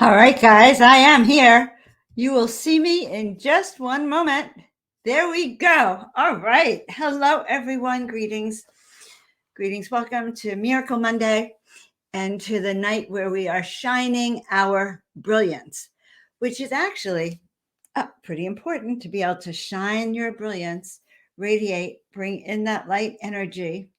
All right, guys, I am here. You will see me in just one moment. There we go. All right. Hello, everyone. Greetings. Greetings. Welcome to Miracle Monday and to the night where we are shining our brilliance, which is actually pretty important to be able to shine your brilliance, radiate, bring in that light energy,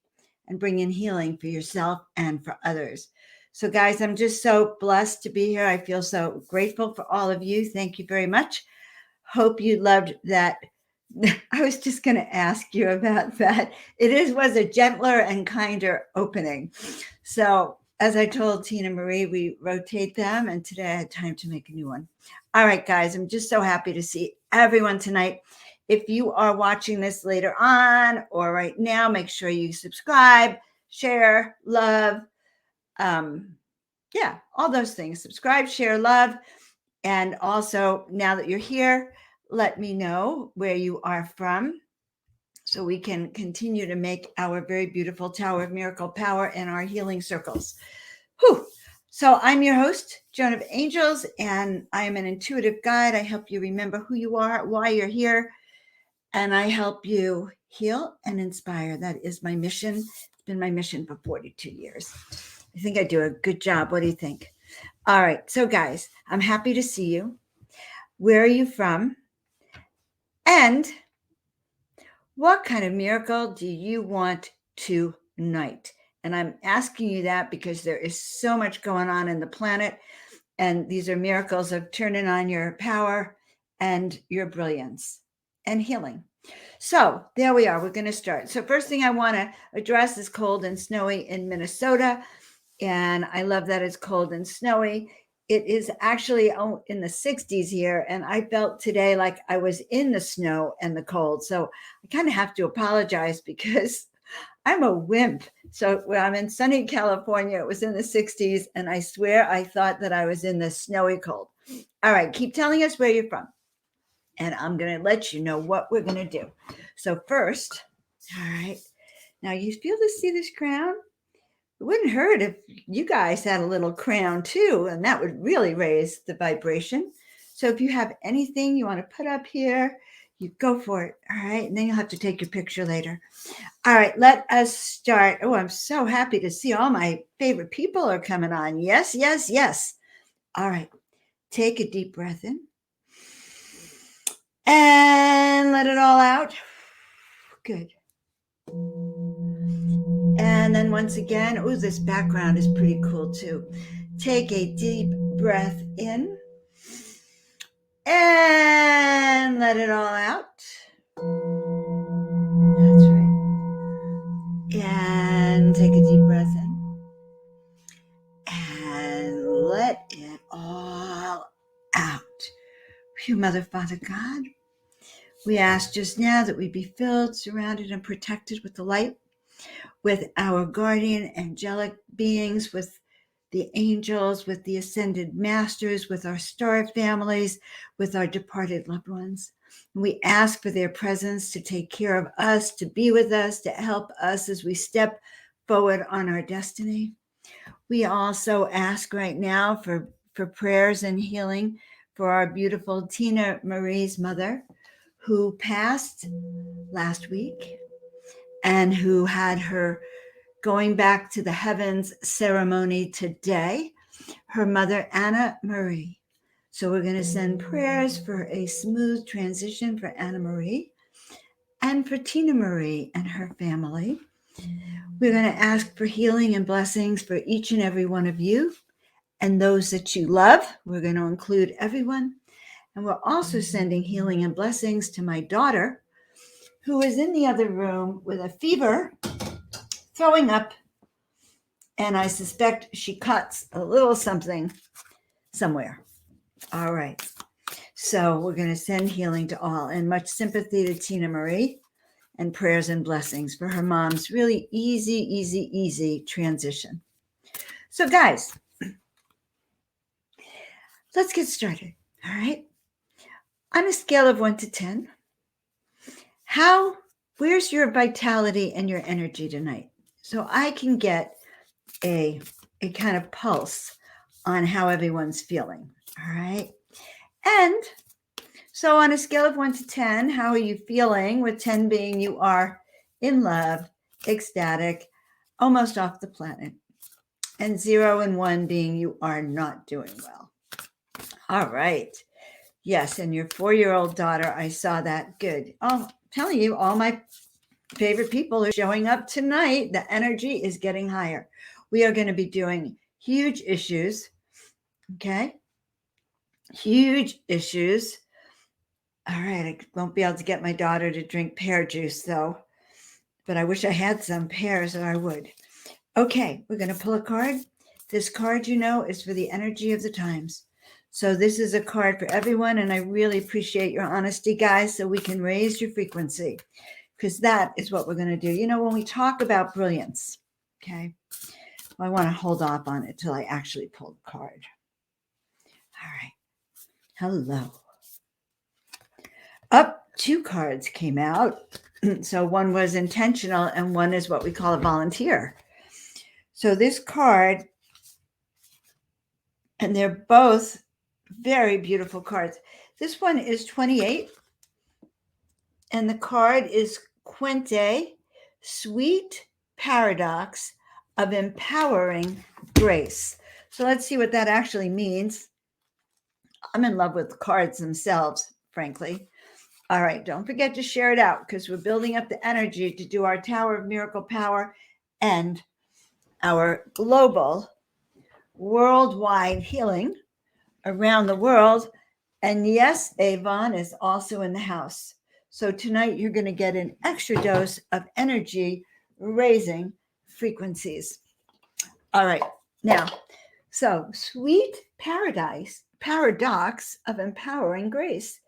and bring in healing for yourself and for others. So, guys, I'm just so blessed to be here. I feel so grateful for all of you. Thank you very much. Hope you loved that. I was just going to ask you about that. Was a gentler and kinder opening. So, as I told Tina Marie, we rotate them, and today I had time to make a new one. All right, guys, I'm just so happy to see everyone tonight. If you are watching this later on or right now, make sure you subscribe, share, love. All those things. Subscribe, share, love. And also, now that you're here, let me know where you are from so we can continue to make our very beautiful Tower of Miracle power in our healing circles. Whew. So I'm your host, Joan of Angels, and I am an intuitive guide. I help you remember who you are, why you're here, and I help you heal and inspire. That is my mission. It's been my mission for 42 years. I think I do a good job. What do you think? All right. So, guys, I'm happy to see you. Where are you from? And what kind of miracle do you want tonight? And I'm asking you that because there is so much going on in the planet. And these are miracles of turning on your power and your brilliance and healing. So there we are. We're going to start. So first thing I want to address is cold and snowy in Minnesota. And I love that it's cold and snowy. It is actually in the 60s here. And I felt today like I was in the snow and the cold. So I kind of have to apologize because I'm a wimp. So when I'm in sunny California, it was in the 60s. And I swear I thought that I was in the snowy cold. All right. Keep telling us where you're from. And I'm going to let you know what we're going to do. So first, all right. Now you feel to see this crown? It wouldn't hurt if you guys had a little crown too, and that would really raise the vibration. So if you have anything you want to put up here, you go for it. All right. And then you'll have to take your picture later. All right. Let us start. Oh, I'm so happy to see all my favorite people are coming on. Yes, yes, yes. All right. Take a deep breath in. And let it all out. Good. And then once again, oh, this background is pretty cool too. Take a deep breath in. And let it all out. That's right. And take a deep breath in. And let it all out. Phew, Mother, Father, God. We asked just now that we be filled, surrounded, and protected with the light, with our guardian angelic beings, with the angels, with the ascended masters, with our star families, with our departed loved ones. And we ask for their presence to take care of us, to be with us, to help us as we step forward on our destiny. We also ask right now for prayers and healing for our beautiful Tina Marie's mother, who passed last week and who had her going back to the heavens ceremony today, her mother, Anna Marie. So we're going to send prayers for a smooth transition for Anna Marie and for Tina Marie and her family. We're going to ask for healing and blessings for each and every one of you and those that you love. We're going to include everyone. And we're also sending healing and blessings to my daughter, who is in the other room with a fever, throwing up, and I suspect she cuts a little something somewhere. All right. So we're going to send healing to all and much sympathy to Tina Marie and prayers and blessings for her mom's really easy transition. So guys, let's get started. All right. On a scale of 1 to 10, where's your vitality and your energy tonight? So I can get a kind of pulse on how everyone's feeling. All right. And so on a scale of 1 to 10, how are you feeling? With 10 being you are in love, ecstatic, almost off the planet. And 0 and 1 being you are not doing well. All right. Yes. And your 4-year-old daughter, I saw that. Good. Oh, I'm telling you, all my favorite people are showing up tonight. The energy is getting higher. We are going to be doing huge issues. Okay. Huge issues. All right. I won't be able to get my daughter to drink pear juice, though. But I wish I had some pears, or I would. Okay. We're going to pull a card. This card, is for the energy of the times. So this is a card for everyone. And I really appreciate your honesty, guys, so we can raise your frequency, because that is what we're going to do. When we talk about brilliance, okay, well, I want to hold off on it till I actually pull the card. All right. Hello. Up, 2 cards came out. So one was intentional and one is what we call a volunteer. So this card, and they're both very beautiful cards. This one is 28, and the card is Quente, Sweet Paradox of Empowering Grace. So let's see what that actually means. I'm in love with cards themselves, frankly. All right, don't forget to share it out, because we're building up the energy to do our Tower of Miracle Power and our global, worldwide healing around the world. And yes, Avon is also in the house. So tonight you're going to get an extra dose of energy raising frequencies. All right. Now, so sweet paradox of empowering grace.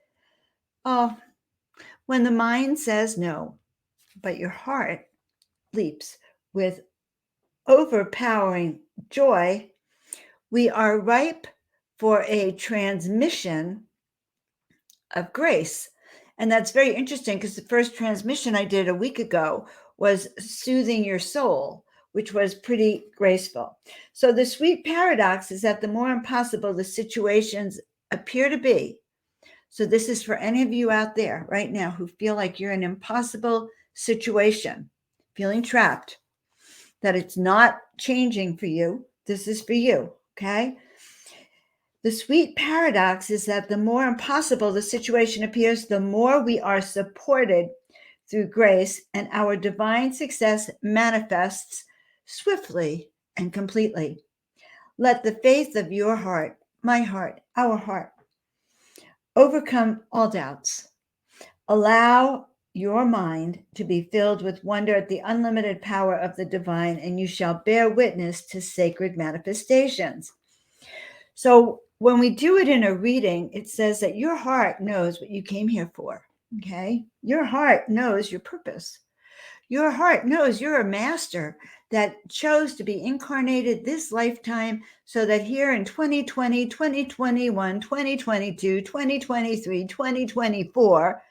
Oh, when the mind says no, but your heart leaps with overpowering joy, we are ripe for a transmission of grace. And that's very interesting, because the first transmission I did a week ago was soothing your soul, which was pretty graceful. So the sweet paradox is that the more impossible the situations appear to be, so this is for any of you out there right now who feel like you're in an impossible situation, feeling trapped, that it's not changing for you. This is for you, okay? The sweet paradox is that the more impossible the situation appears, the more we are supported through grace, and our divine success manifests swiftly and completely. Let the faith of your heart, my heart, our heart, overcome all doubts. Allow your mind to be filled with wonder at the unlimited power of the divine, and you shall bear witness to sacred manifestations. So when we do it in a reading, it says that your heart knows what you came here for, okay? Your heart knows your purpose. Your heart knows you're a master that chose to be incarnated this lifetime, so that here in 2020, 2021, 2022, 2023, 2024,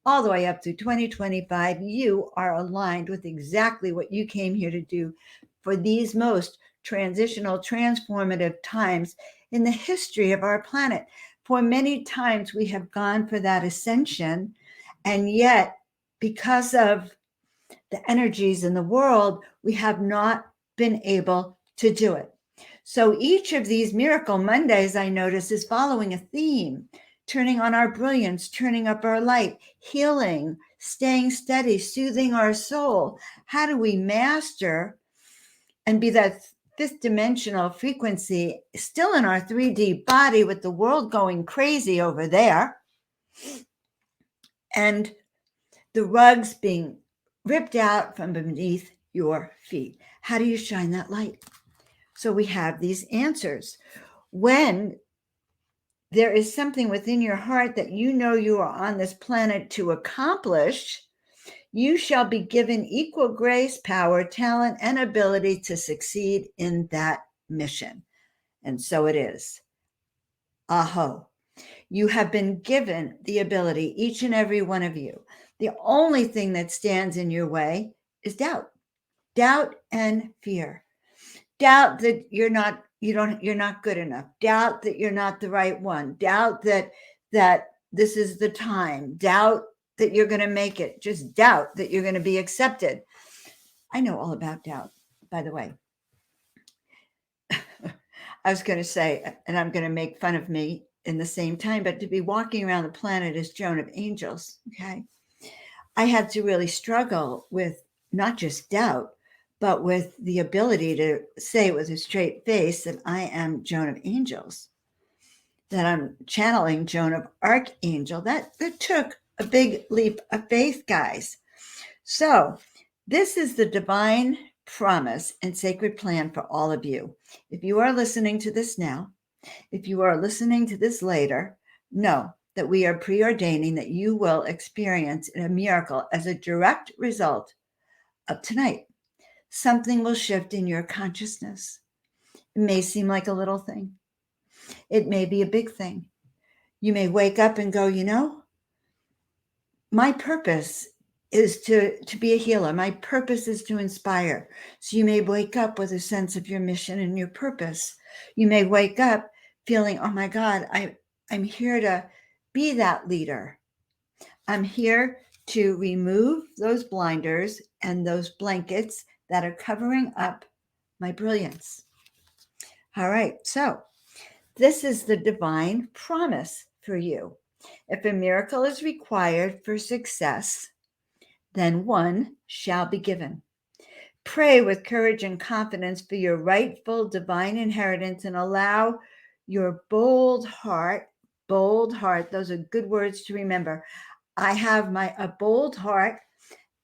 all the way up to 2025, you are aligned with exactly what you came here to do for these most transitional, transformative times in the history of our planet. For many times we have gone for that ascension, and yet because of the energies in the world, we have not been able to do it. So each of these Miracle Mondays, I notice, is following a theme: turning on our brilliance, turning up our light, healing, staying steady, soothing our soul. How do we master and be that fifth dimensional frequency still in our 3D body with the world going crazy over there, and the rugs being ripped out from beneath your feet? How do you shine that light? So we have these answers. When there is something within your heart that you know you are on this planet to accomplish, you shall be given equal grace, power, talent, and ability to succeed in that mission. And so it is. Aho. You have been given the ability, each and every one of you. The only thing that stands in your way is doubt and fear. Doubt that you're not, you're not good enough, doubt that you're not the right one, doubt that this is the time, doubt that you're going to make it, just doubt that you're going to be accepted. I know all about doubt, by the way. I was going to say, and I'm going to make fun of me in the same time, but to be walking around the planet as Joan of Angels, okay, I had to really struggle with not just doubt, but with the ability to say with a straight face that I am Joan of Angels, that I'm channeling Joan of Archangel. That took a big leap of faith, guys. So this is the divine promise and sacred plan for all of you. If you are listening to this now, if you are listening to this later, know that we are preordaining that you will experience a miracle as a direct result of tonight. Something will shift in your consciousness. It may seem like a little thing. It may be a big thing. You may wake up and go, my purpose is to be a healer. My purpose is to inspire. So you may wake up with a sense of your mission and your purpose. You may wake up feeling, oh my God, I'm here to be that leader. I'm here to remove those blinders and those blankets that are covering up my brilliance. All right, so this is the divine promise for you. If a miracle is required for success, then one shall be given. Pray with courage and confidence for your rightful divine inheritance and allow your bold heart, those are good words to remember. I have a bold heart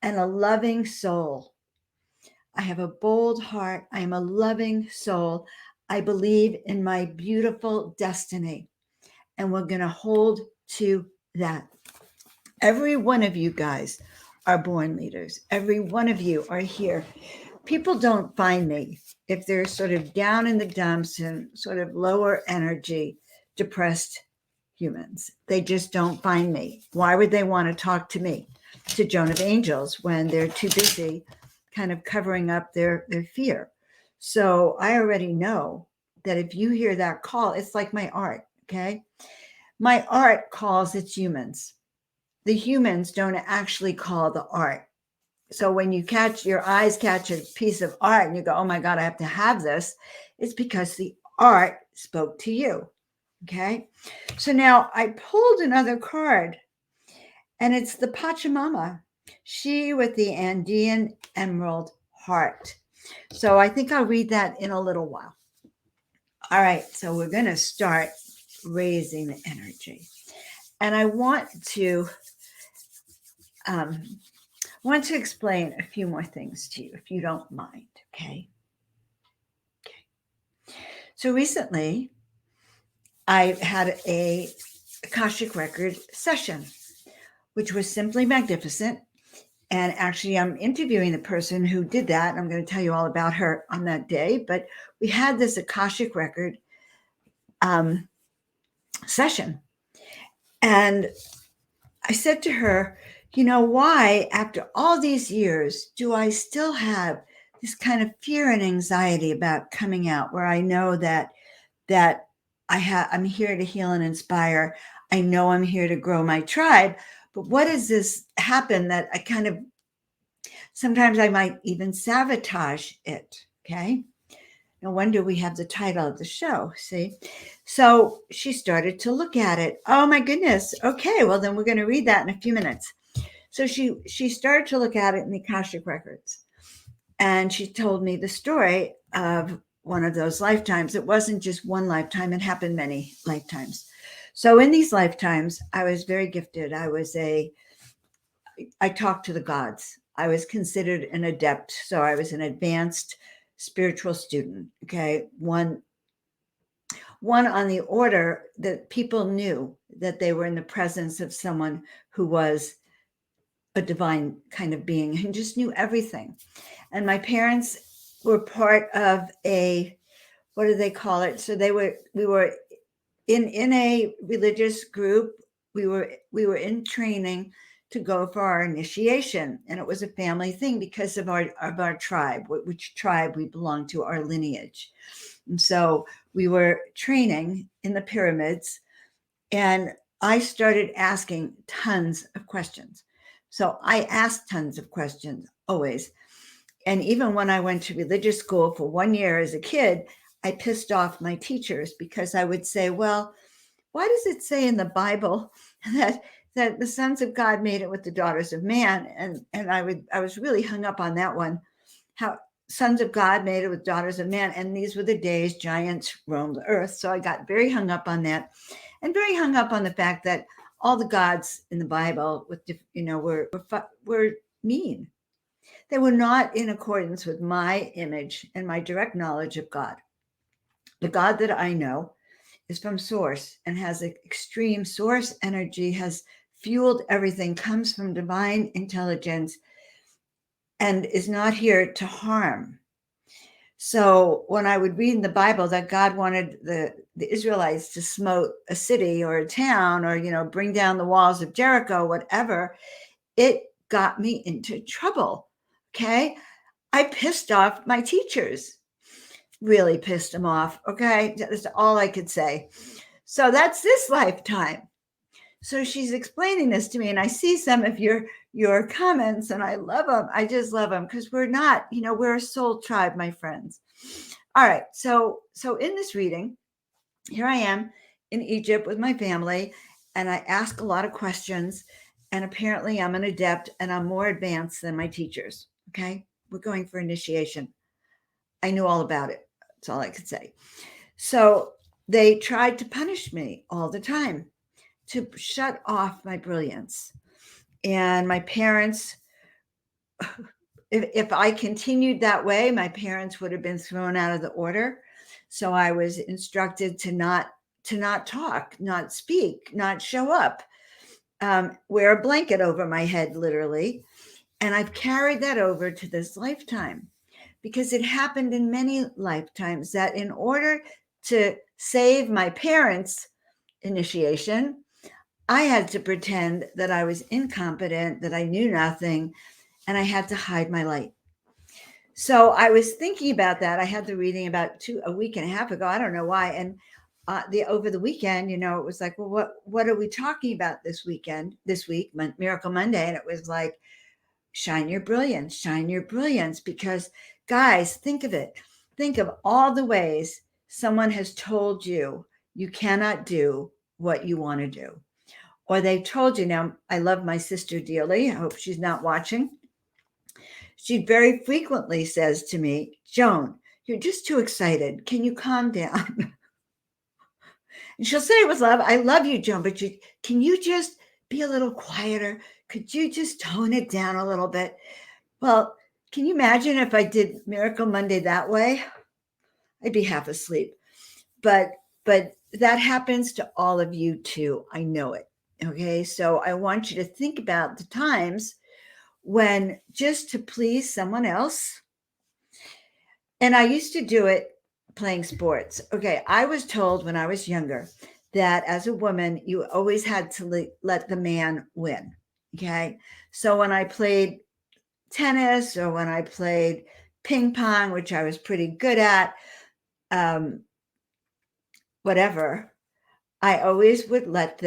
and a loving soul. I have a bold heart. I am a loving soul. I believe in my beautiful destiny. And we're going to hold to that. Every one of you guys are born leaders. Every one of you are here. People don't find me if they're sort of down in the dumps and sort of lower energy, depressed humans. They just don't find me. Why would they want to talk to me, to Joan of Angels, when they're too busy kind of covering up their fear? So I already know that if you hear that call, it's like my art, okay? My art calls its humans. The humans don't actually call the art. So when your eyes catch a piece of art and you go, oh my God, I have to have this, it's because the art spoke to you. Okay. So now I pulled another card and it's the Pachamama, she with the Andean emerald heart. So I think I'll read that in a little while. All right. So we're going to start raising the energy. And I want to explain a few more things to you, if you don't mind, okay? So recently, I had a Akashic Record session, which was simply magnificent. And actually, I'm interviewing the person who did that. I'm going to tell you all about her on that day. But we had this Akashic Record session. And I said to her, why, after all these years, do I still have this kind of fear and anxiety about coming out, where I know that I'm here to heal and inspire. I know I'm here to grow my tribe. But what does this happen that I kind of, sometimes I might even sabotage it, okay? No wonder we have the title of the show, see? So she started to look at it. Oh my goodness. Okay, well then we're going to read that in a few minutes. So she started to look at it in the Akashic Records. And she told me the story of one of those lifetimes. It wasn't just one lifetime, it happened many lifetimes. So in these lifetimes, I was very gifted. I talked to the gods. I was considered an adept. So I was an advanced spiritual student. Okay. One on the order that people knew that they were in the presence of someone who was a divine kind of being and just knew everything. And my parents were part of what do they call it? So we were in a religious group. We were in training to go for our initiation, and it was a family thing because of our tribe, which tribe we belonged to, our lineage. And so we were training in the pyramids, and I started asking tons of questions. So I asked tons of questions always. And even when I went to religious school for 1 year as a kid, I pissed off my teachers because I would say, well, why does it say in the Bible that the sons of God made it with the daughters of man? And I was really hung up on that one. How sons of God made it with daughters of man, and these were the days giants roamed the earth. So I got very hung up on that, and very hung up on the fact that all the gods in the Bible, with were mean. They were not in accordance with my image and my direct knowledge of God. The God that I know is from source and has an extreme source energy, has fueled everything, comes from divine intelligence, and is not here to harm. So when I would read in the Bible that God wanted the Israelites to smote a city or a town, or bring down the walls of Jericho, whatever, it got me into trouble. Okay. I pissed off my teachers, really pissed them off. Okay. That's all I could say. So that's this lifetime. So she's explaining this to me, and I see some of your comments, and I love them. I just love them, because we're not, we're a soul tribe, my friends. All right. So in this reading, here I am in Egypt with my family, and I ask a lot of questions, and apparently I'm an adept and I'm more advanced than my teachers. Okay. We're going for initiation. I knew all about it. That's all I could say. So they tried to punish me all the time, to shut off my brilliance. And my parents, if I continued that way, my parents would have been thrown out of the order. So I was instructed to not talk, not speak, not show up, wear a blanket over my head, literally. And I've carried that over to this lifetime, because it happened in many lifetimes that in order to save my parents' initiation, I had to pretend that I was incompetent, that I knew nothing, and I had to hide my light. So I was thinking about that. I had the reading about a week and a half ago. I don't know why. And over the weekend, it was like, well, what are we talking about this week, Miracle Monday? And it was like, shine your brilliance. Because guys, think of it. Think of all the ways someone has told you cannot do what you want to do. Or they told you. Now, I love my sister dearly. I hope she's not watching. She very frequently says to me, Joan, you're just too excited. Can you calm down? And she'll say it with love, I love you, Joan, but can you just be a little quieter? Could you just tone it down a little bit? Well, can you imagine if I did Miracle Monday that way? I'd be half asleep. But that happens to all of you too. I know it. Okay. So I want you to think about the times when, just to please someone else. And I used to do it playing sports. Okay. I was told when I was younger that as a woman, you always had to let the man win. Okay. So when I played tennis, or when I played ping pong, which I was pretty good at, whatever, I would always let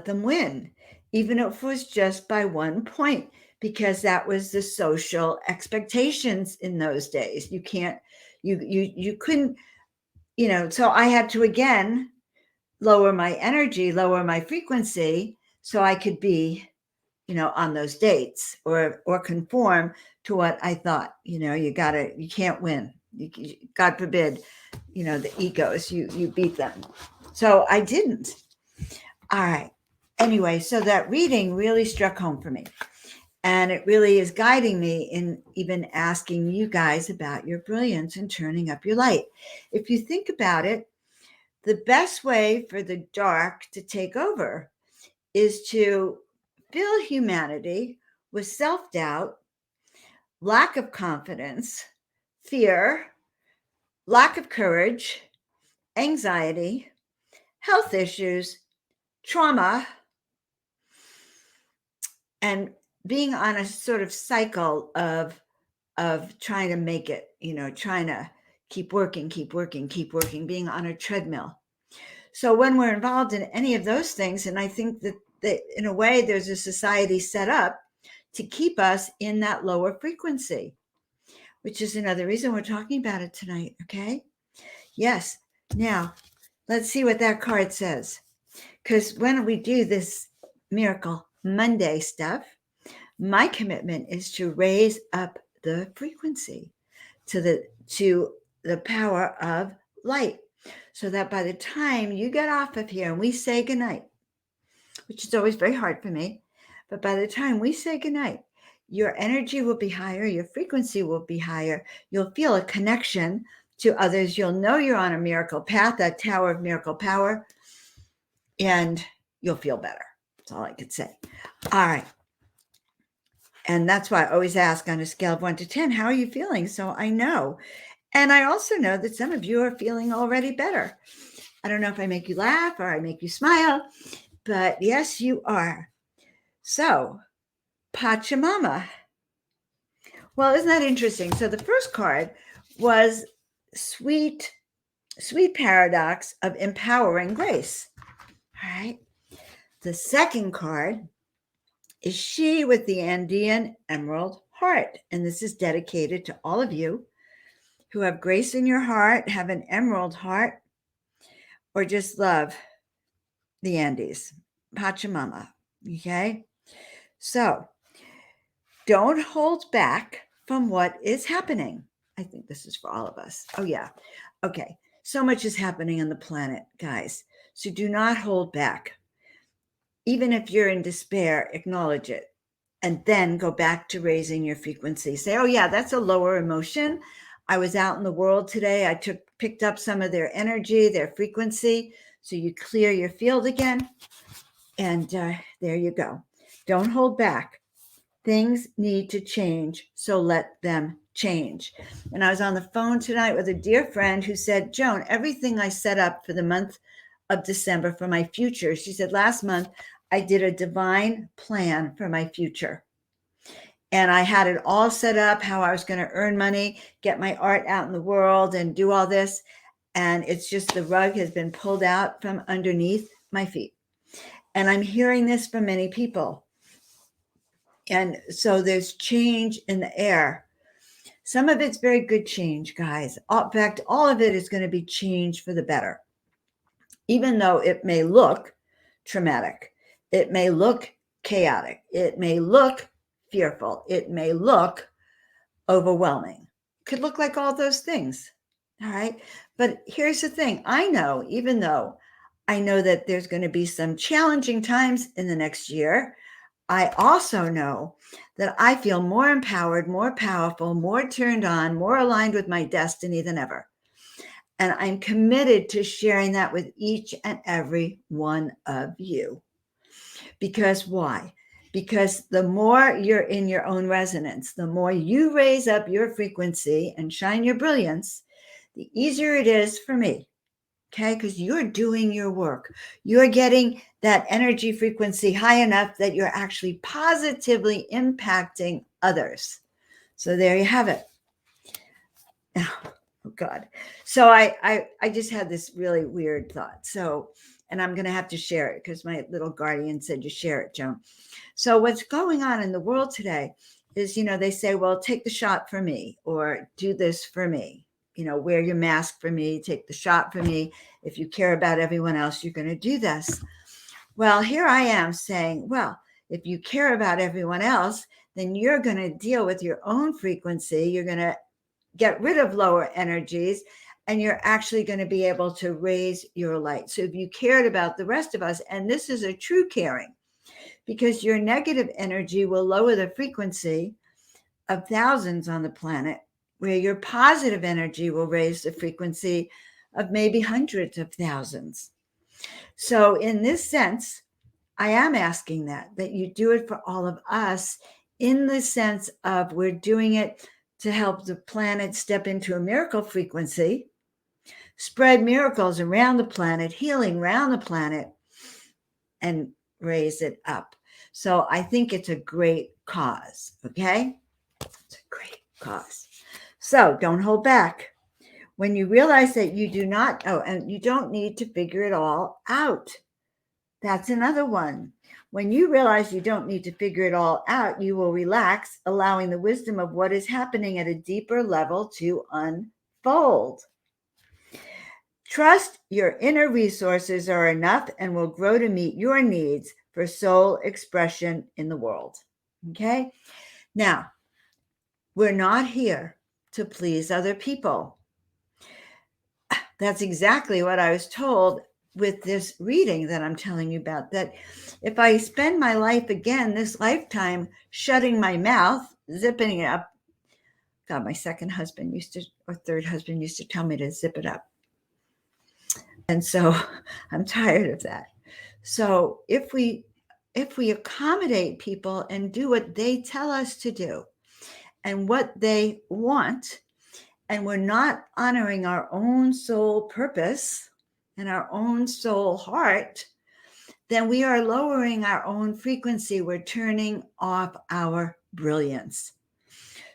them win, even if it was just by 1 point, because that was the social expectations in those days. You couldn't, so I had to, again, lower my energy, lower my frequency, so I could be, on those dates, or conform to what I thought. You can't win. God forbid, the egos, you beat them. So I didn't. All right. Anyway, so that reading really struck home for me. And it really is guiding me in even asking you guys about your brilliance and turning up your light. If you think about it, the best way for the dark to take over is to fill humanity with self-doubt, lack of confidence, fear, lack of courage, anxiety, health issues, trauma, and being on a sort of cycle of of trying to make it, trying to keep working, being on a treadmill. So when we're involved in any of those things, and I think that in a way there's a society set up to keep us in that lower frequency, which is another reason we're talking about it tonight. Okay. Yes. Now let's see what that card says. Because when we do this Miracle Monday stuff, my commitment is to raise up the frequency to the power of light, so that by the time you get off of here and we say goodnight, which is always very hard for me, but by the time we say goodnight, your energy will be higher, your frequency will be higher, you'll feel a connection to others, you'll know you're on a miracle path, that tower of miracle power, and you'll feel better. That's all I could say. All right. And that's why I always ask on a scale of 1 to 10, how are you feeling? So I know. And I also know that some of you are feeling already better. I don't know if I make you laugh or I make you smile, but yes, you are. So, Pachamama. Well, isn't that interesting? So the first card was sweet paradox of empowering grace. All right. The second card is she with the Andean emerald heart. And this is dedicated to all of you who have grace in your heart, have an emerald heart, or just love the Andes. Pachamama. Okay. So don't hold back from what is happening. I think this is for all of us. Oh, yeah. Okay. So much is happening on the planet, guys. So do not hold back. Even if you're in despair, acknowledge it. And then go back to raising your frequency. Say, oh, yeah, that's a lower emotion. I was out in the world today. I picked up some of their energy, their frequency. So you clear your field again. And there you go. Don't hold back. Things need to change, so let them change. And I was on the phone tonight with a dear friend who said, Joan, everything I set up for the month of December for my future, she said, last month I did a divine plan for my future. And I had it all set up, how I was going to earn money, get my art out in the world and do all this. And it's just the rug has been pulled out from underneath my feet. And I'm hearing this from many people. And so there's change in the air. Some of it's very good change, guys. In fact, all of it is going to be change for the better. Even though it may look traumatic, it may look chaotic, it may look fearful, it may look overwhelming. It could look like all those things. All right. But here's the thing. I know, even though I know that there's going to be some challenging times in the next year, I also know that I feel more empowered, more powerful, more turned on, more aligned with my destiny than ever. And I'm committed to sharing that with each and every one of you. Because why? Because the more you're in your own resonance, the more you raise up your frequency and shine your brilliance, the easier it is for me. Okay, because you're doing your work. You're getting that energy frequency high enough that you're actually positively impacting others. So there you have it. Oh God. So I just had this really weird thought. So, and I'm going to have to share it because my little guardian said to share it, Joan. So what's going on in the world today is, they say, well, take the shot for me or do this for me. Wear your mask for me, take the shot for me. If you care about everyone else, you're going to do this. Well, here I am saying, well, if you care about everyone else, then you're going to deal with your own frequency. You're going to get rid of lower energies, and you're actually going to be able to raise your light. So if you cared about the rest of us, and this is a true caring, because your negative energy will lower the frequency of thousands on the planet, where your positive energy will raise the frequency of maybe hundreds of thousands. So in this sense, I am asking that you do it for all of us, in the sense of we're doing it to help the planet step into a miracle frequency, spread miracles around the planet, healing around the planet, and raise it up. So I think it's a great cause, okay? It's a great cause. So don't hold back. When you realize that you do not, and you don't need to figure it all out. That's another one. When you realize you don't need to figure it all out, you will relax, allowing the wisdom of what is happening at a deeper level to unfold. Trust your inner resources are enough and will grow to meet your needs for soul expression in the world. Okay? Now, we're not here to please other people. That's exactly what I was told with this reading that I'm telling you about, that if I spend my life again, this lifetime, shutting my mouth, zipping it up. God, my second husband or third husband used to tell me to zip it up. And so I'm tired of that. So if we accommodate people and do what they tell us to do and what they want, and we're not honoring our own soul purpose and our own soul heart, then we are lowering our own frequency. We're turning off our brilliance.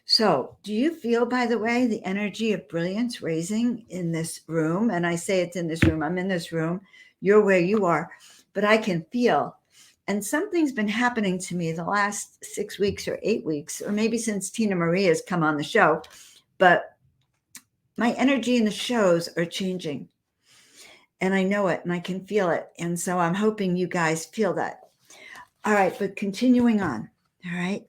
So, do you feel, by the way, the energy of brilliance raising in this room? And I say it's in this room. I'm in this room. You're where you are, but I can feel. And something's been happening to me the last 6 weeks or 8 weeks, or maybe since Tina Marie has come on the show. But my energy in the shows are changing. And I know it and I can feel it. And so I'm hoping you guys feel that. All right, but continuing on. All right.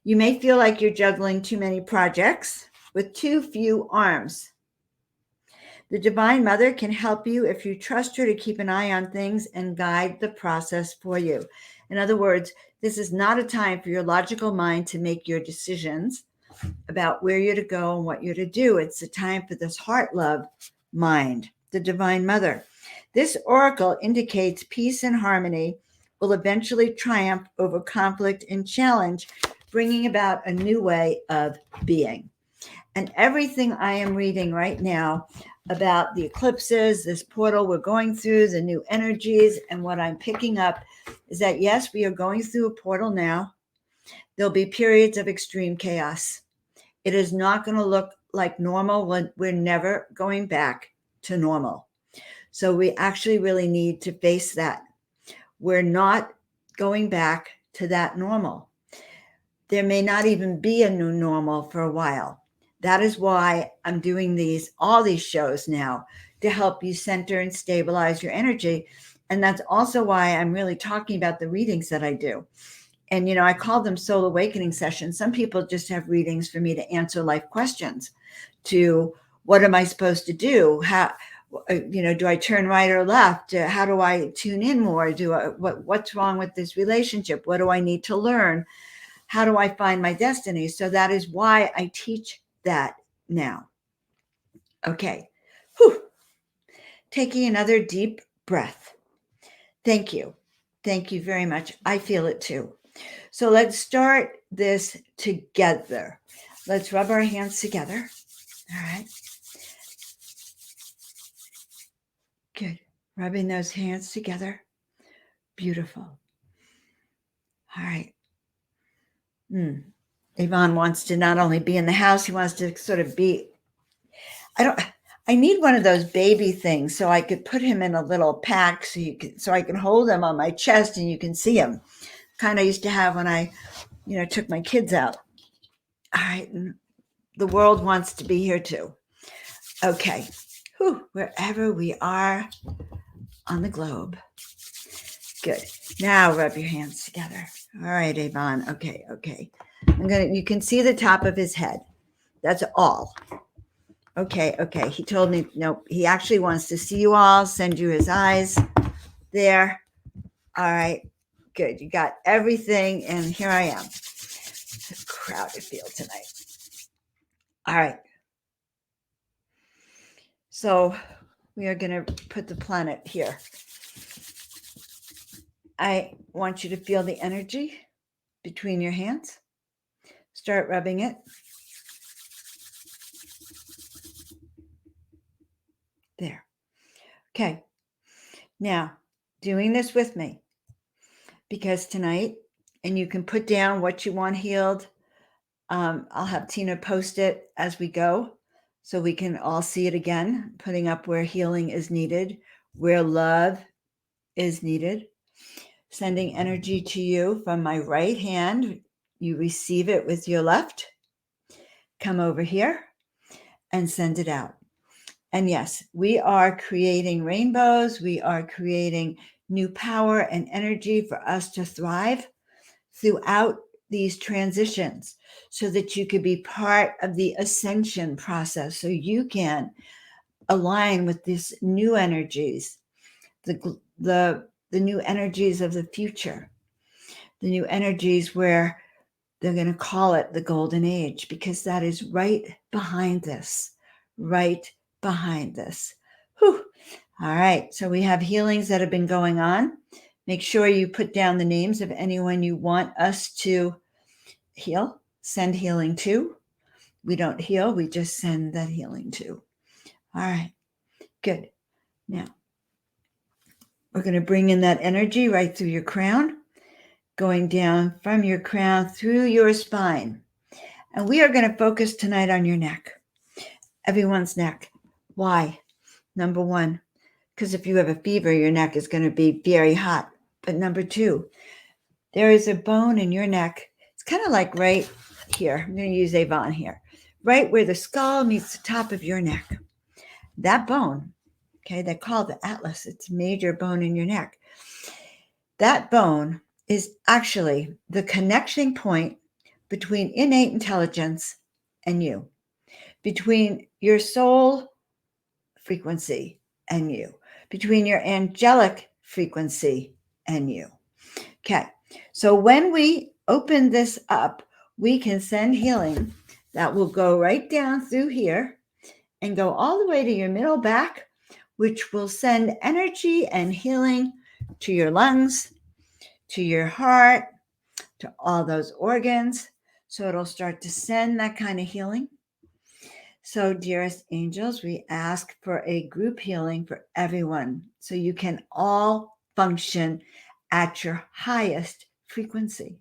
You may feel like you're juggling too many projects with too few arms. The Divine Mother can help you if you trust her to keep an eye on things and guide the process for you. In other words, this is not a time for your logical mind to make your decisions about where you're to go and what you're to do. It's a time for this heart love mind, the Divine Mother. This oracle indicates peace and harmony will eventually triumph over conflict and challenge, bringing about a new way of being. And everything I am reading right now about the eclipses, this portal we're going through, the new energies, and what I'm picking up is that, yes, we are going through a portal now. There'll be periods of extreme chaos. It is not going to look like normal when we're never going back to normal. So we actually really need to face that. We're not going back to that normal. There may not even be a new normal for a while. That is why I'm doing all these shows now, to help you center and stabilize your energy. And that's also why I'm really talking about the readings that I do. And, I call them soul awakening sessions. Some people just have readings for me to answer life questions, to what am I supposed to do? How, do I turn right or left? How do I tune in more? What's wrong with this relationship? What do I need to learn? How do I find my destiny? So that is why I teach that now. Okay. Whew. Taking another deep breath. Thank you. Thank you very much. I feel it too. So let's start this together. Let's rub our hands together. All right. Good. Rubbing those hands together. Beautiful. All right. Yvonne wants to not only be in the house, he wants to sort of be. I need one of those baby things so I could put him in a little pack so I can hold him on my chest and you can see him. Kind of used to have when I, took my kids out. All right. And the world wants to be here too. Okay. Wherever we are on the globe. Good. Now rub your hands together. All right, Yvonne. Okay. You can see the top of his head. That's all. Okay. He told me, no, he actually wants to see you all, send you his eyes there. All right. Good. You got everything. And here I am. It's a crowded field tonight. All right. So we are going to put the planet here. I want you to feel the energy between your hands. Start rubbing it. There. Okay. Now, doing this with me, because tonight, and you can put down what you want healed, I'll have Tina post it as we go so we can all see it again, putting up where healing is needed, where love is needed. Sending energy to you from my right hand. You receive it with your left. Come over here and send it out. And yes, we are creating rainbows. We are creating new power and energy for us to thrive throughout these transitions so that you could be part of the ascension process, so you can align with these new energies, the new energies of the future, the new energies where they're going to call it the golden age, because that is right behind this, right behind this. Whew. All right. So we have healings that have been going on. Make sure you put down the names of anyone you want us to heal, send healing to. We don't heal, we just send that healing to. All right. Good. Now, we're going to bring in that energy right through your crown, going down from your crown through your spine. And we are going to focus tonight on your neck, everyone's neck. Why? Number one, because if you have a fever, your neck is going to be very hot. But number two, there is a bone in your neck. It's kind of like right here. I'm going to use Avon here, right where the skull meets the top of your neck. That bone, okay, they call it the atlas. It's a major bone in your neck. That bone is actually the connection point between innate intelligence and you, between your soul frequency and you, between your angelic frequency and you. Okay, so when we open this up, we can send healing that will go right down through here and go all the way to your middle back, which will send energy and healing to your lungs, to your heart, to all those organs. So it'll start to send that kind of healing. So, dearest angels, we ask for a group healing for everyone so you can all function at your highest frequency.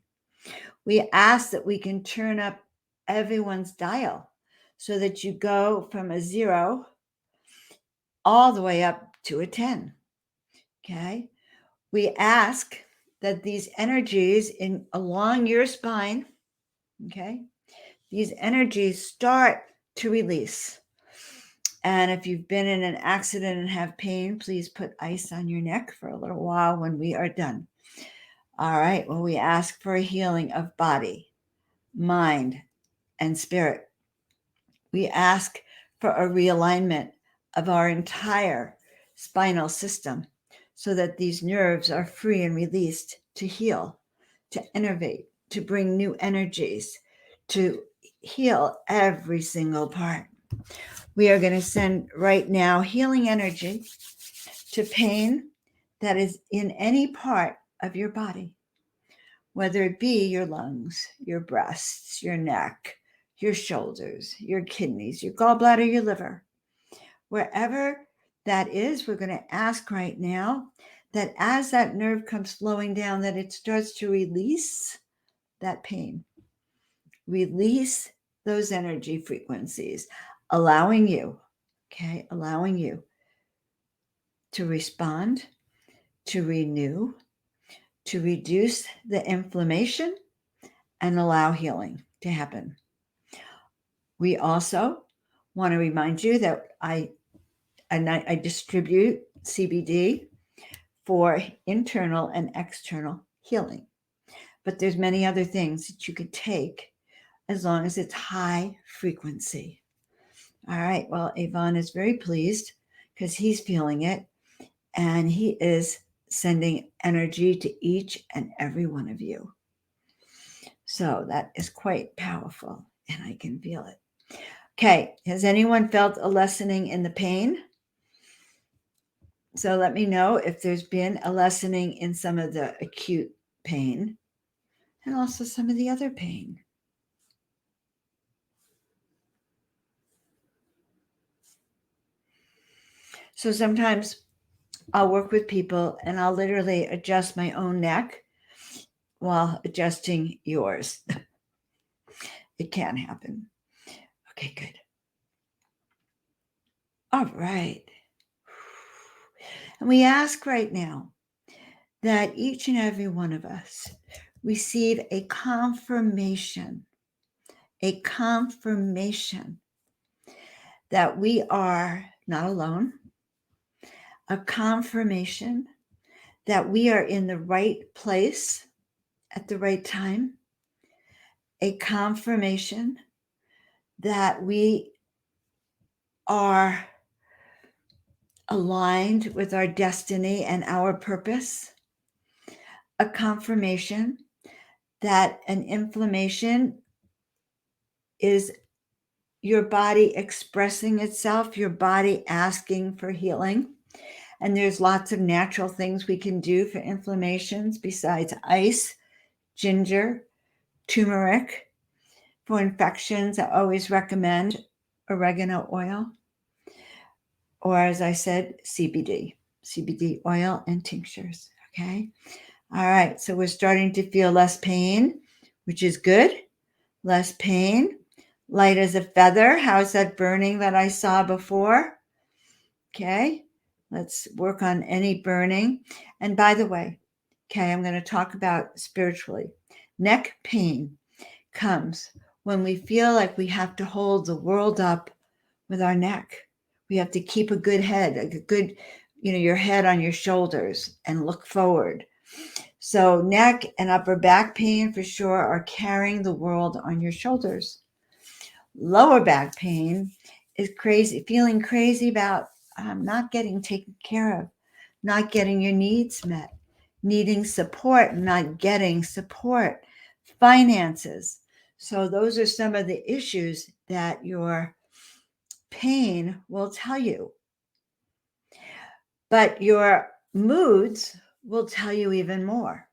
We ask that we can turn up everyone's dial so that you go from a 0 all the way up to a 10. Okay. We ask that these energies along your spine, okay, these energies start to release. And if you've been in an accident and have pain, please put ice on your neck for a little while when we are done. All right. Well, we ask for a healing of body, mind, and spirit. We ask for a realignment of our entire spinal system so that these nerves are free and released to heal, to innovate, to bring new energies, to heal every single part. We are going to send right now healing energy to pain that is in any part of your body, whether it be your lungs, your breasts, your neck, your shoulders, your kidneys, your gallbladder, your liver. Wherever that is, we're going to ask right now that as that nerve comes flowing down, that it starts to release that pain, release those energy frequencies, allowing you to respond, to renew, to reduce the inflammation, and allow healing to happen. We also want to remind you that I distribute CBD for internal and external healing. But there's many other things that you could take as long as it's high frequency. All right. Well, Avon is very pleased because he's feeling it, and he is sending energy to each and every one of you. So that is quite powerful, and I can feel it. Okay. Has anyone felt a lessening in the pain? So let me know if there's been a lessening in some of the acute pain and also some of the other pain. So sometimes I'll work with people and I'll literally adjust my own neck while adjusting yours. It can happen. Okay, good. All right. And we ask right now that each and every one of us receive a confirmation that we are not alone, a confirmation that we are in the right place at the right time, a confirmation that we are aligned with our destiny and our purpose, a confirmation that an inflammation is your body expressing itself, your body asking for healing. And there's lots of natural things we can do for inflammations besides ice, ginger, turmeric. For infections, I always recommend oregano oil, or as I said, CBD oil and tinctures. Okay. All right. So we're starting to feel less pain, which is good. Less pain, light as a feather. How's that burning that I saw before? Okay. Let's work on any burning. And by the way, okay, I'm going to talk about spiritually. Neck pain comes when we feel like we have to hold the world up with our neck. We have to keep a good head, a good, your head on your shoulders and look forward. So neck and upper back pain for sure are carrying the world on your shoulders. Lower back pain is crazy, feeling crazy about not getting taken care of, not getting your needs met, needing support, not getting support, finances. So those are some of the issues that your pain will tell you. But your moods will tell you even more.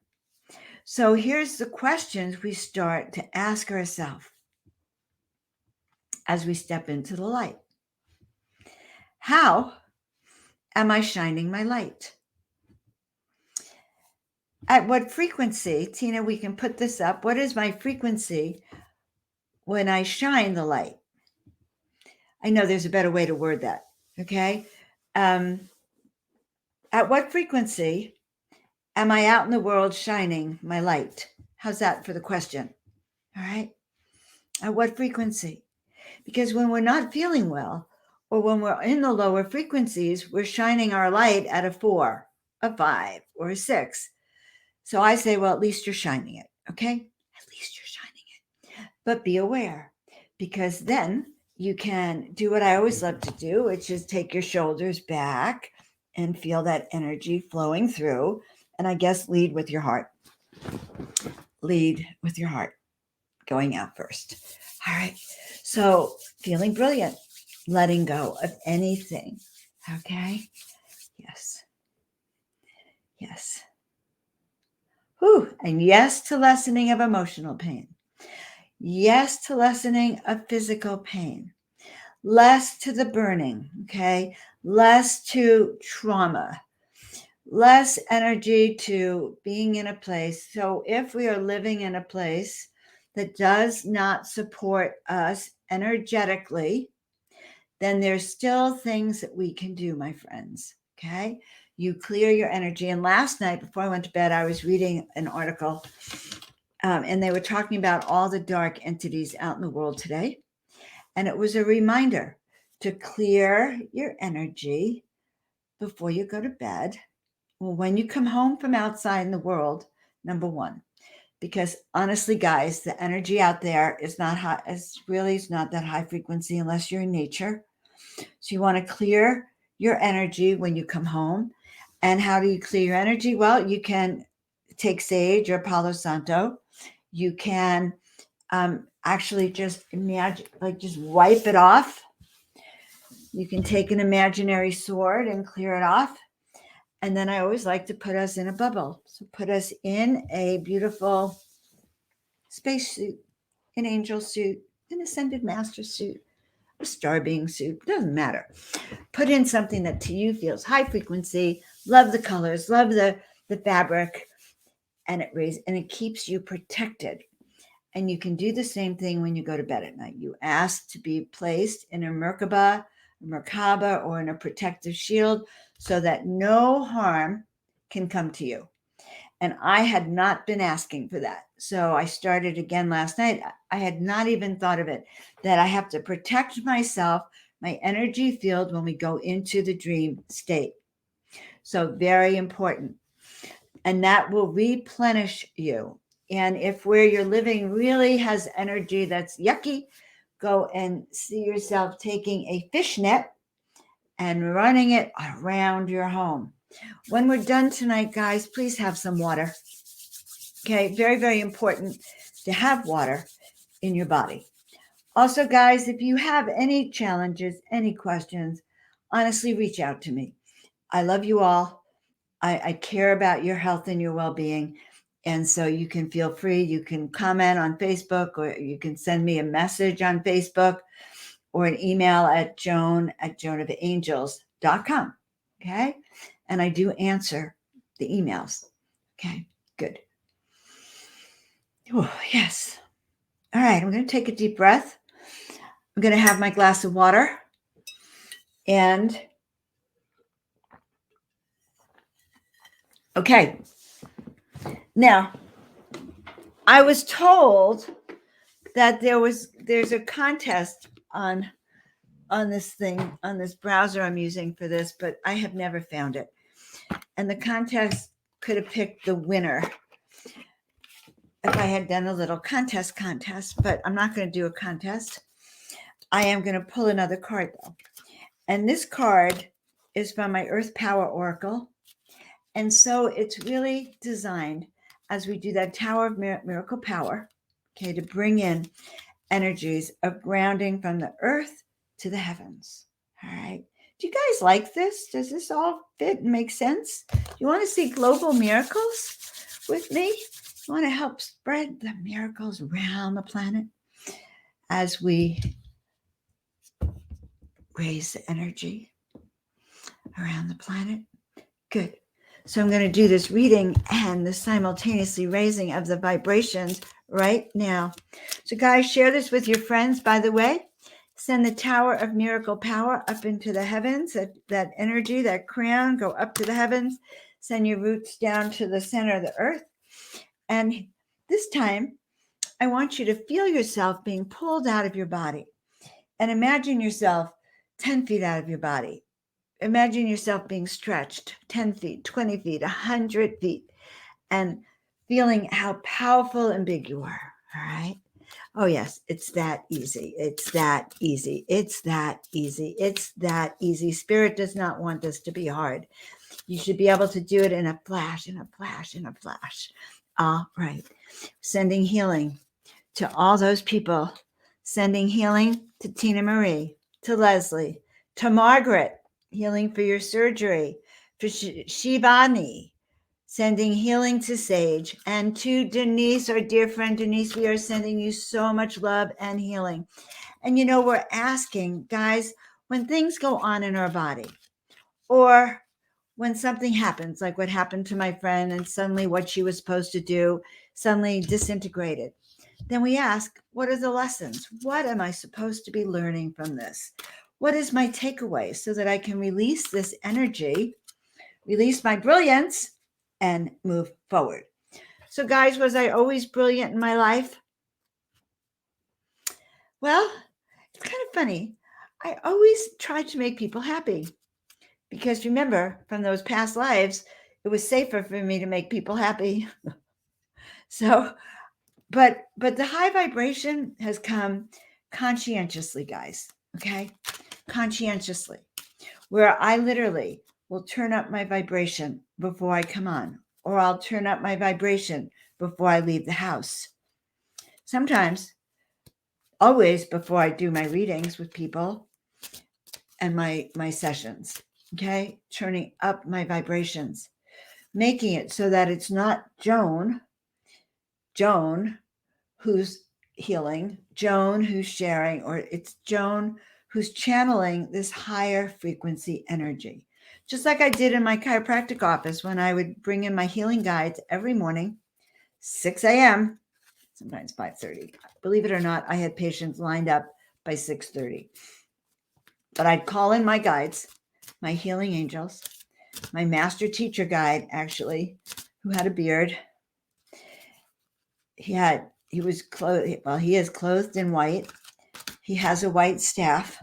So here's the questions we start to ask ourselves as we step into the light. How am I shining my light? At what frequency, Tina, we can put this up. What is my frequency when I shine the light? I know there's a better way to word that. Okay. At what frequency am I out in the world shining my light? How's that for the question? All right. At what frequency? Because when we're not feeling well, or when we're in the lower frequencies, we're shining our light at a 4, a 5, or a 6. So I say, well, at least you're shining it. Okay. At least you're shining it. But be aware, because then you can do what I always love to do, which is take your shoulders back and feel that energy flowing through. And I guess lead with your heart. Lead with your heart going out first. All right. So feeling brilliant, letting go of anything. Okay. Yes. Yes. Whew. And yes to lessening of emotional pain. Yes to lessening of physical pain. Less to the burning. Okay. Less to trauma. Less energy to being in a place. So if we are living in a place that does not support us energetically, then there's still things that we can do, my friends. Okay. You clear your energy. And last night, before I went to bed, I was reading an article and they were talking about all the dark entities out in the world today. And it was a reminder to clear your energy before you go to bed. Well, when you come home from outside in the world, number one, because honestly, guys, the energy out there is not high. It's not that high frequency unless you're in nature. So you want to clear your energy when you come home. And how do you clear your energy? Well, you can take sage or Palo Santo. You can actually just imagine, like just wipe it off. You can take an imaginary sword and clear it off. And then I always like to put us in a bubble. So put us in a beautiful spacesuit, an angel suit, an ascended master suit, a star being suit, doesn't matter. Put in something that to you feels high frequency, love the colors, love the fabric, and it keeps you protected. And you can do the same thing when you go to bed at night. You ask to be placed in a Merkaba, or in a protective shield so that no harm can come to you. And I had not been asking for that. So I started again last night. I had not even thought of it, that I have to protect myself, my energy field, when we go into the dream state. So very important. And that will replenish you. And if where you're living really has energy that's yucky, go and see yourself taking a fishnet and running it around your home. When we're done tonight, guys, please have some water. Okay, very, very important to have water in your body. Also, guys, if you have any challenges, any questions, honestly, reach out to me. I love you all. I care about your health and your well-being. And so you can feel free. You can comment on Facebook, or you can send me a message on Facebook, or an email at joan@joanofangels.com. Okay. And I do answer the emails. Okay, good. Oh, yes. All right. I'm going to take a deep breath. I'm going to have my glass of water. And okay. Now, I was told that there's a contest on this thing, on this browser I'm using for this, but I have never found it. And the contest could have picked the winner if I had done a little contest, but I'm not going to do a contest. I am going to pull another card though. And this card is from my Earth Power Oracle. And so it's really designed, as we do that Tower of Miracle Power, okay, to bring in energies of grounding from the earth to the heavens. All right. Do you guys like this? Does this all fit and make sense? Do you want to see global miracles with me? You want to help spread the miracles around the planet as we raise the energy around the planet? Good. So I'm going to do this reading and the simultaneously raising of the vibrations right now. So guys, share this with your friends, by the way. Send the Tower of Miracle Power up into the heavens, that energy, that crown, go up to the heavens. Send your roots down to the center of the earth. And this time, I want you to feel yourself being pulled out of your body. And imagine yourself 10 feet out of your body. Imagine yourself being stretched 10 feet, 20 feet, 100 feet, and feeling how powerful and big you are. All right. Oh, yes, it's that easy. It's that easy. It's that easy. It's that easy. Spirit does not want this to be hard. You should be able to do it in a flash, in a flash, in a flash. All right. Sending healing to all those people. Sending healing to Tina Marie, to Leslie, to Margaret, healing for your surgery, for Shivani, sending healing to Sage, and to Denise, our dear friend Denise. We are sending you so much love and healing. And we're asking, guys, when things go on in our body, or when something happens, like what happened to my friend, and suddenly what she was supposed to do suddenly disintegrated, then we ask, what are the lessons? What am I supposed to be learning from this? What is my takeaway, so that I can release this energy, release my brilliance, and move forward? So guys, was I always brilliant in my life? Well, it's kind of funny. I always tried to make people happy, because remember, from those past lives, it was safer for me to make people happy. So, but the high vibration has come conscientiously, guys. Okay, conscientiously, where I literally will turn up my vibration before I come on, or I'll turn up my vibration before I leave the house. Sometimes, always before I do my readings with people and my sessions. Okay, turning up my vibrations, making it so that it's not Joan who's healing, Joan who's sharing, or it's Joan who's channeling this higher frequency energy. Just like I did in my chiropractic office when I would bring in my healing guides every morning, 6 a.m., sometimes 5:30. Believe it or not, I had patients lined up by 6:30. But I'd call in my guides, my healing angels, my master teacher guide, actually, who had a beard. He was clothed, well, he is clothed in white. He has a white staff,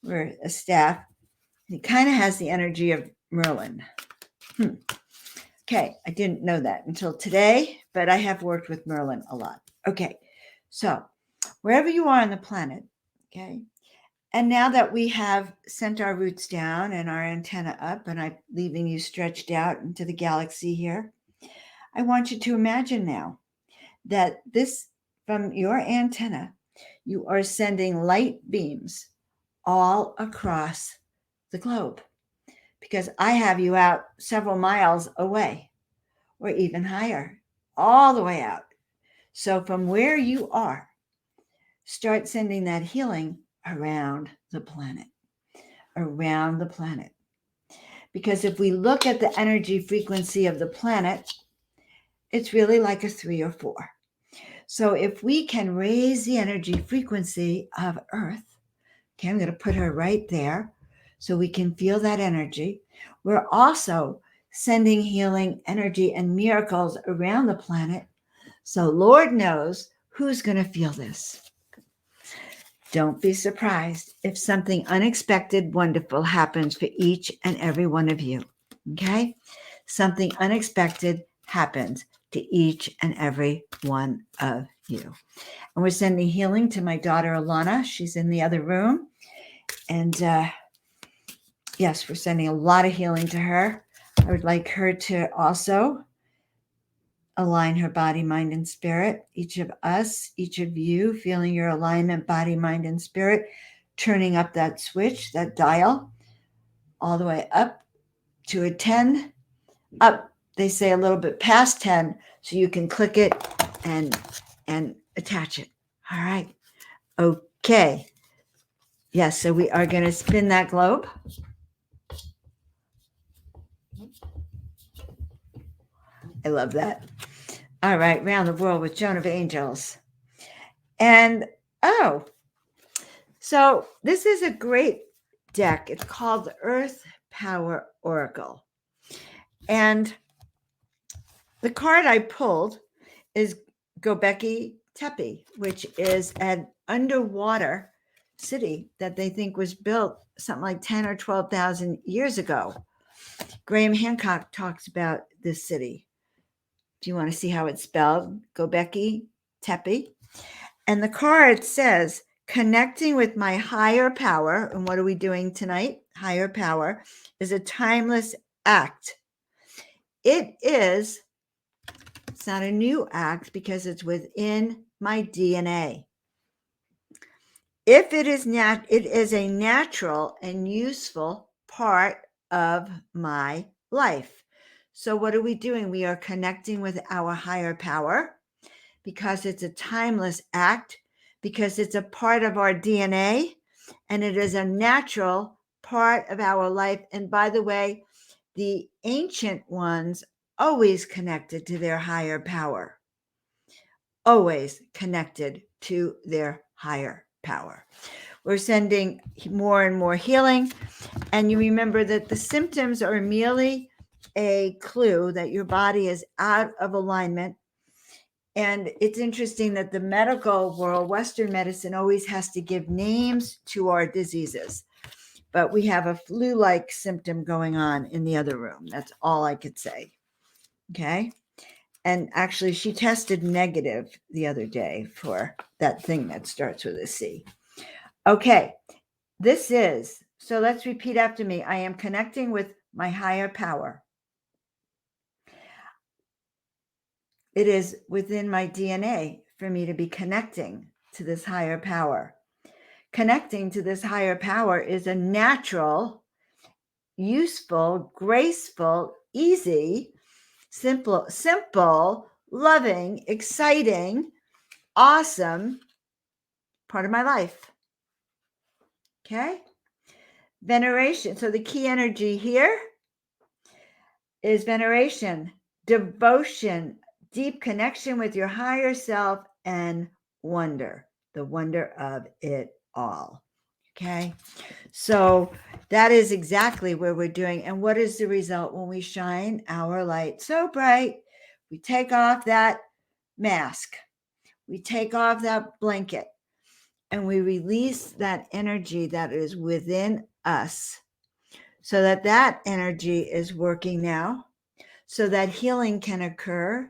or a staff. He kind of has the energy of Merlin. Okay, I didn't know that until today, but I have worked with Merlin a lot. Okay, so wherever you are on the planet, okay, and now that we have sent our roots down and our antenna up, and I'm leaving you stretched out into the galaxy here, I want you to imagine now that this, from your antenna, you are sending light beams all across the globe, because I have you out several miles away or even higher, all the way out. So from where you are, start sending that healing around the planet, around the planet. Because if we look at the energy frequency of the planet, it's really like a 3 or 4. So if we can raise the energy frequency of Earth, okay, I'm going to put her right there so we can feel that energy. We're also sending healing energy and miracles around the planet. So Lord knows who's going to feel this. Don't be surprised if something unexpected, wonderful happens for each and every one of you. Okay? Something unexpected happens to each and every one of you. And we're sending healing to my daughter, Alana. She's in the other room. And yes, we're sending a lot of healing to her. I would like her to also align her body, mind, and spirit. Each of us, each of you, feeling your alignment, body, mind, and spirit, turning up that switch, that dial, all the way up to a 10, up, they say a little bit past 10, so you can click it and attach it. All right. Okay. Yes, so we are going to spin that globe. I love that. All right, round the world with Joan of Angels. And so this is a great deck. It's called the Earth Power Oracle. And the card I pulled is Göbekli Tepe, which is an underwater city that they think was built something like 10 or 12,000 years ago. Graham Hancock talks about this city. Do you want to see how it's spelled? Göbekli Tepe. And the card says, connecting with my higher power. And what are we doing tonight? Higher power is a timeless act. It's not a new act because it's within my DNA. If it is it is a natural and useful part of my life. So what are we doing? We are connecting with our higher power because it's a timeless act, because it's a part of our DNA, and it is a natural part of our life. And by the way, the ancient ones always connected to their higher power, always connected to their higher power. We're sending more and more healing. And you remember that the symptoms are merely a clue that your body is out of alignment. And it's interesting that the medical world, Western medicine, always has to give names to our diseases. But we have a flu-like symptom going on in the other room. That's all I could say. Okay. And actually, she tested negative the other day for that thing that starts with a C. Okay. So let's repeat after me. I am connecting with my higher power. It is within my DNA for me to be connecting to this higher power. Connecting to this higher power is a natural, useful, graceful, easy, simple, loving, exciting, awesome part of my life. Okay? Veneration. So the key energy here is veneration, devotion, deep connection with your higher self, and wonder, the wonder of it all. Okay. So that is exactly where we're doing. And what is the result when we shine our light so bright? We take off that mask, we take off that blanket, and we release that energy that is within us so that that energy is working now, so that healing can occur,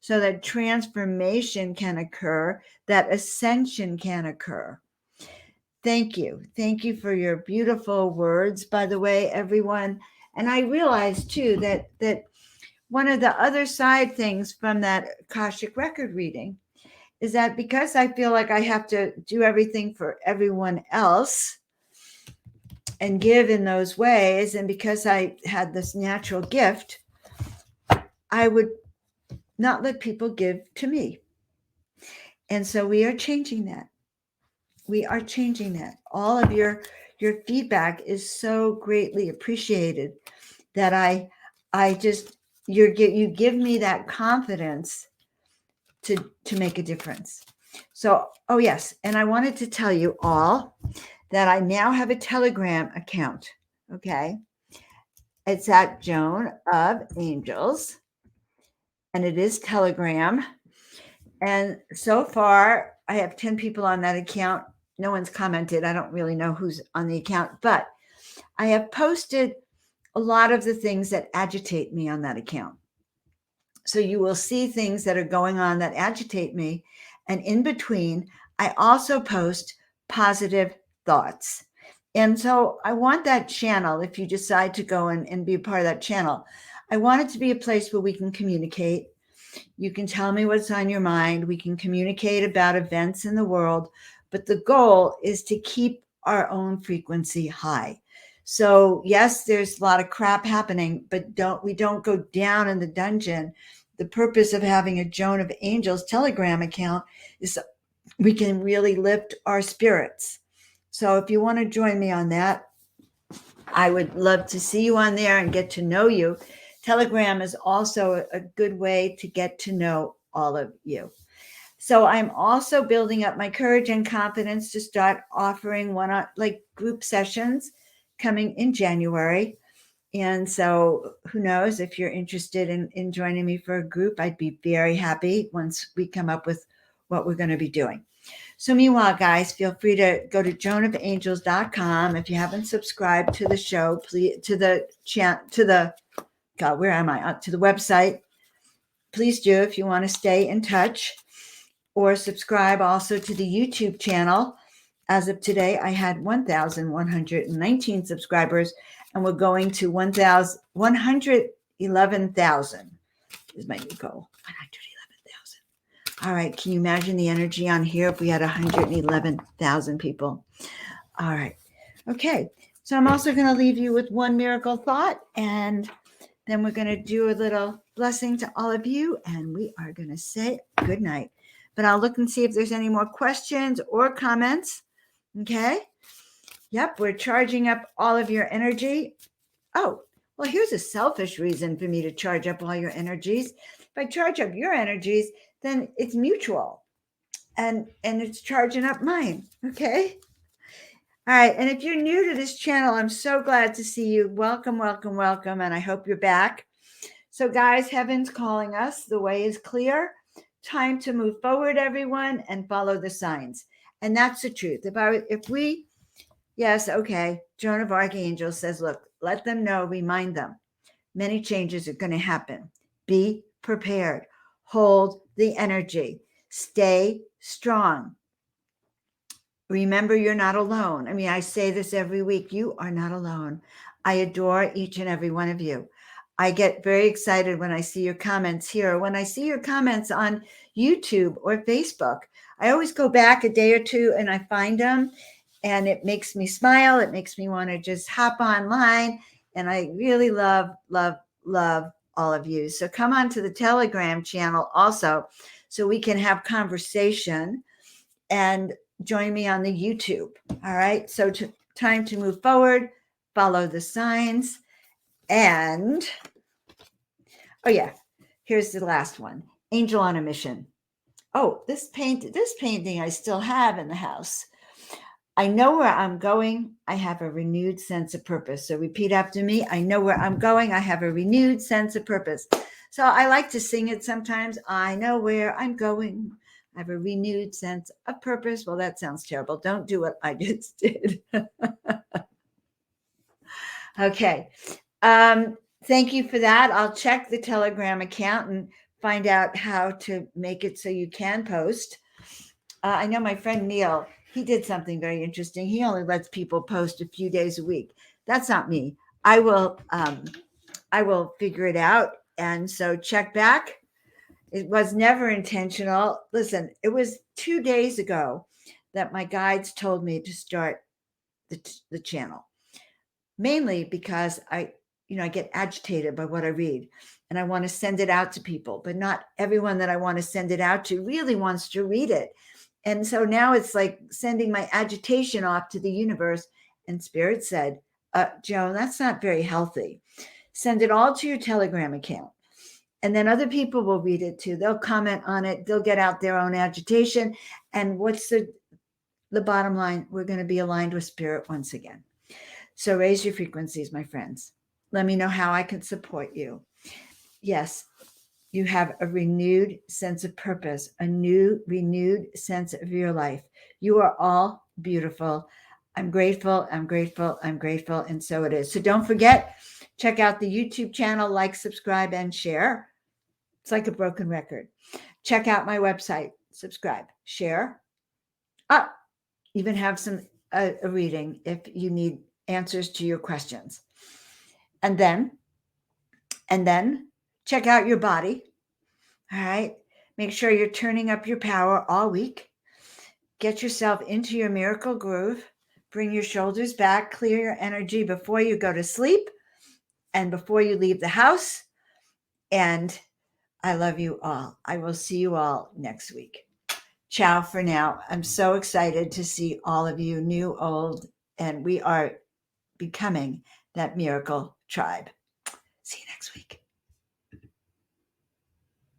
so that transformation can occur, that ascension can occur. Thank you. Thank you for your beautiful words, by the way, everyone. And I realize too that one of the other side things from that Akashic record reading is that because I feel like I have to do everything for everyone else and give in those ways, and because I had this natural gift, I would not let people give to me. And so we are changing that. We are changing that. All of your feedback is so greatly appreciated that I just you give me that confidence to make a difference. So, oh yes, and I wanted to tell you all that I now have a Telegram account. Okay. It's at Joan of Angels, and it is Telegram. And so far, I have 10 people on that account. No one's commented. I don't really know who's on the account, but I have posted a lot of the things that agitate me on that account. So you will see things that are going on that agitate me. And in between, I also post positive thoughts. And so I want that channel, if you decide to go and be a part of that channel, I want it to be a place where we can communicate. You can tell me what's on your mind. We can communicate about events in the world. But the goal is to keep our own frequency high. So yes, there's a lot of crap happening, but we don't go down in the dungeon. The purpose of having a Joan of Angels Telegram account is we can really lift our spirits. So if you want to join me on that, I would love to see you on there and get to know you. Telegram is also a good way to get to know all of you. So I'm also building up my courage and confidence to start offering like group sessions coming in January. And so who knows, if you're interested in joining me for a group, I'd be very happy once we come up with what we're going to be doing. So meanwhile, guys, feel free to go to joanofangels.com. If you haven't subscribed to the show, please, to the website, please do if you want to stay in touch, or subscribe also to the YouTube channel. As of today, I had 1,119 subscribers, and we're going to 111,000 is my new goal. 111,000. All right. Can you imagine the energy on here if we had 111,000 people? All right. Okay. So I'm also going to leave you with one miracle thought, and then we're going to do a little blessing to all of you, and we are going to say good night. But I'll look and see if there's any more questions or comments. Okay. Yep. We're charging up all of your energy. Oh, well, here's a selfish reason for me to charge up all your energies. If I charge up your energies, then it's mutual and it's charging up mine. Okay. All right. And if you're new to this channel, I'm so glad to see you. Welcome, welcome, welcome. And I hope you're back. So guys, heaven's calling us. The way is clear. Time to move forward, everyone, and follow the signs. And that's the truth. Yes, okay. Joan of Archangels says, look, let them know, remind them. Many changes are going to happen. Be prepared. Hold the energy. Stay strong. Remember, you're not alone. I mean, I say this every week. You are not alone. I adore each and every one of you. I get very excited when I see your comments here, when I see your comments on YouTube or Facebook. I always go back a day or two and I find them, and it makes me smile. It makes me want to just hop online. And I really love, love, love all of you. So come on to the Telegram channel also, so we can have conversation, and join me on the YouTube. All right. So time to move forward, follow the signs. And oh yeah, here's the last one. Angel on a Mission. Oh, this painting I still have in the house. I know where I'm going. I have a renewed sense of purpose. So repeat after me. I know where I'm going. I have a renewed sense of purpose. So I like to sing it sometimes. I know where I'm going. I have a renewed sense of purpose. Well, that sounds terrible. Don't do what I just did. Okay. Thank you for that. I'll check the Telegram account and find out how to make it so you can post. I know my friend Neil, he did something very interesting. He only lets people post a few days a week. That's not me. I will figure it out. And so check back. It was never intentional. Listen, it was 2 days ago that my guides told me to start the channel, mainly because I get agitated by what I read and I want to send it out to people, but not everyone that I want to send it out to really wants to read it. And so now it's like sending my agitation off to the universe. And Spirit said, Joan, that's not very healthy. Send it all to your Telegram account. And then other people will read it too. They'll comment on it. They'll get out their own agitation. And what's the bottom line? We're going to be aligned with Spirit once again. So raise your frequencies, my friends. Let me know how I can support you. Yes, you have a renewed sense of purpose, a new renewed sense of your life. You are all beautiful. I'm grateful. I'm grateful. I'm grateful. And so it is. So don't forget, check out the YouTube channel, like, subscribe, and share. It's like a broken record. Check out my website, subscribe, share. Even have some a reading if you need answers to your questions. And then check out your body. All right. Make sure you're turning up your power all week. Get yourself into your miracle groove. Bring your shoulders back. Clear your energy before you go to sleep and before you leave the house. And I love you all. I will see you all next week. Ciao for now. I'm so excited to see all of you, new, old, and we are becoming that miracle tribe.